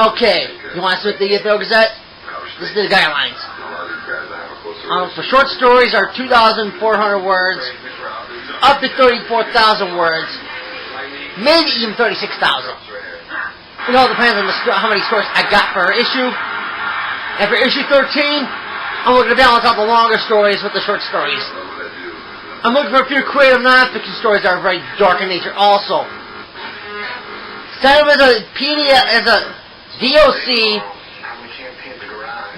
Okay, you want to submit the Ethereal Gazette? This is the guidelines. For short stories are 2,400 words, up to 34,000 words, maybe even 36,000. It all depends on how many stories I got per issue. And for issue 13, I'm looking to balance out the longer stories with the short stories. I'm looking for a few creative non-fiction stories that are very dark in nature also. Send them as a PDF, as a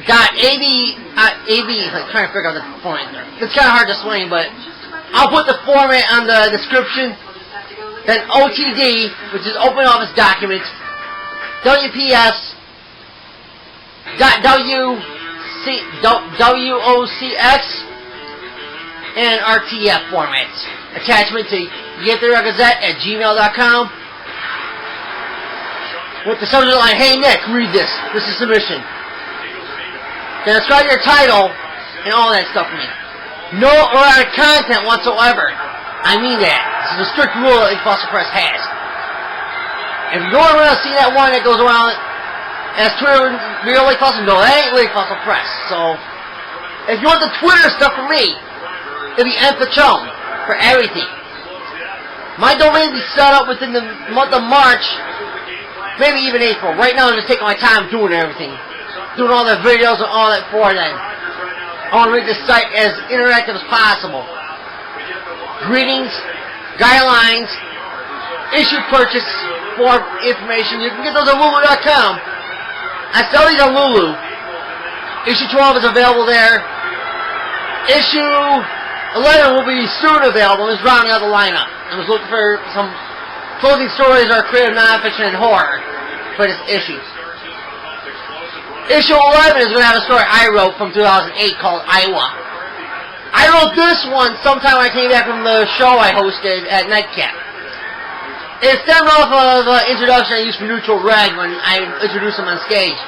doc.ab, I'm trying to figure out the point there. It's kind of hard to explain, but I'll put the format on the description. Then OTD, which is Open Office Documents, WPS, WOCX, and RTF formats. Attachment to GetTheRealGazette@gmail.com with the subject line, "Hey Nick, read this. This is submission." Then describe your title and all that stuff for me. No erotic content whatsoever. I mean that. This is a strict rule that Nickolaus Press has. If you're going around seeing that one that goes around as Twitter, real Nickolaus, no, that ain't Nickolaus Press. So, if you want the Twitter stuff from me, it'll be Pacione for everything. My domain will be set up within the month of March, maybe even April. Right now I'm just taking my time doing everything. Doing all the videos and all that for them. I want to make this site as interactive as possible. Greetings, guidelines, issue purchase for information. You can get those at Lulu.com. I sell these on Lulu. Issue 12 is available there. Issue 11 will be soon available. I'm just rounding out the lineup. I was looking for some clothing stories or creative nonfiction and horror for this issue. Issue 11 is going to have a story I wrote from 2008 called Iowa. I wrote this one sometime when I came back from the show I hosted at Nightcap. It stemmed off of an introduction I used for Neutral Red when I introduced him on stage.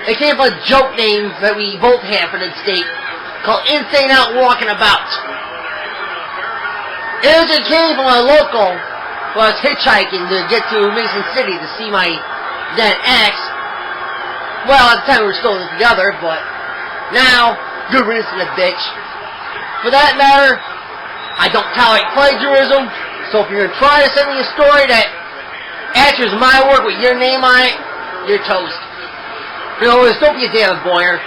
It came from a joke name that we both had for the state called Insane Out Walking About. It originally came from a local who I was hitchhiking to get to Mason City to see my then ex. Well, at the time we were still together, but now, good riddance to the bitch. For that matter, I don't tolerate plagiarism, so if you're trying to send me a story that answers my work with your name on it, you're toast. You know, don't be a David Boyer.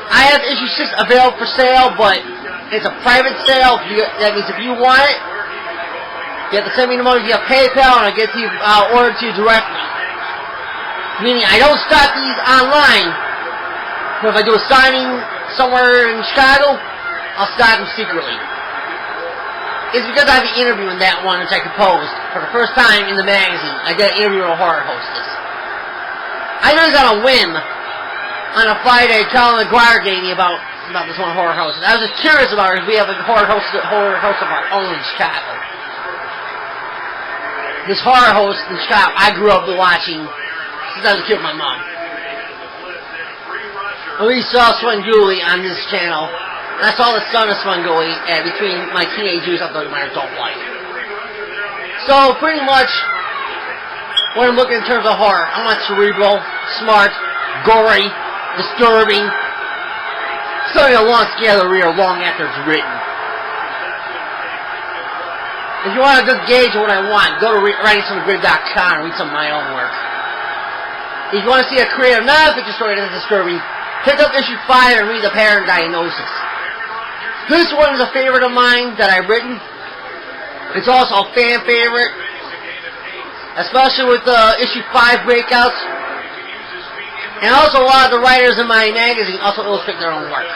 I have issue 6 available for sale, but it's a private sale. That means if you want it, you have to send me the money via PayPal and I get to you, ordered to you directly. Meaning I don't stock these online, but if I do a signing somewhere in Chicago, I'll stock them secretly. It's because I have an interview in that one which I composed for the first time in the magazine. I did an interview with a horror hostess. I know this on a whim on a Friday. Colin McGuire gave me about this one horror hostess. I was just curious about her because we have a horror host of our own in Chicago. This horror host in Chicago I grew up watching since I was a kid with my mom. And we saw Swanguli on this channel. And I saw the son of Swanguli between my teenage years up to my adult life. So pretty much what I'm looking in terms of horror, I want cerebral, smart, gory, disturbing, something that wants to get out of the rear long after it's written. If you want a good gauge of what I want, go to WritingsFromTheGrave.com and read some of my own work. If you want to see a creative non-fiction story that's disturbing, pick up issue 5 and read the Pattern Diagnosis. This one is a favorite of mine that I've written. It's also a fan favorite, especially with issue 5 breakouts. And also a lot of the writers in my magazine also illustrate their own work.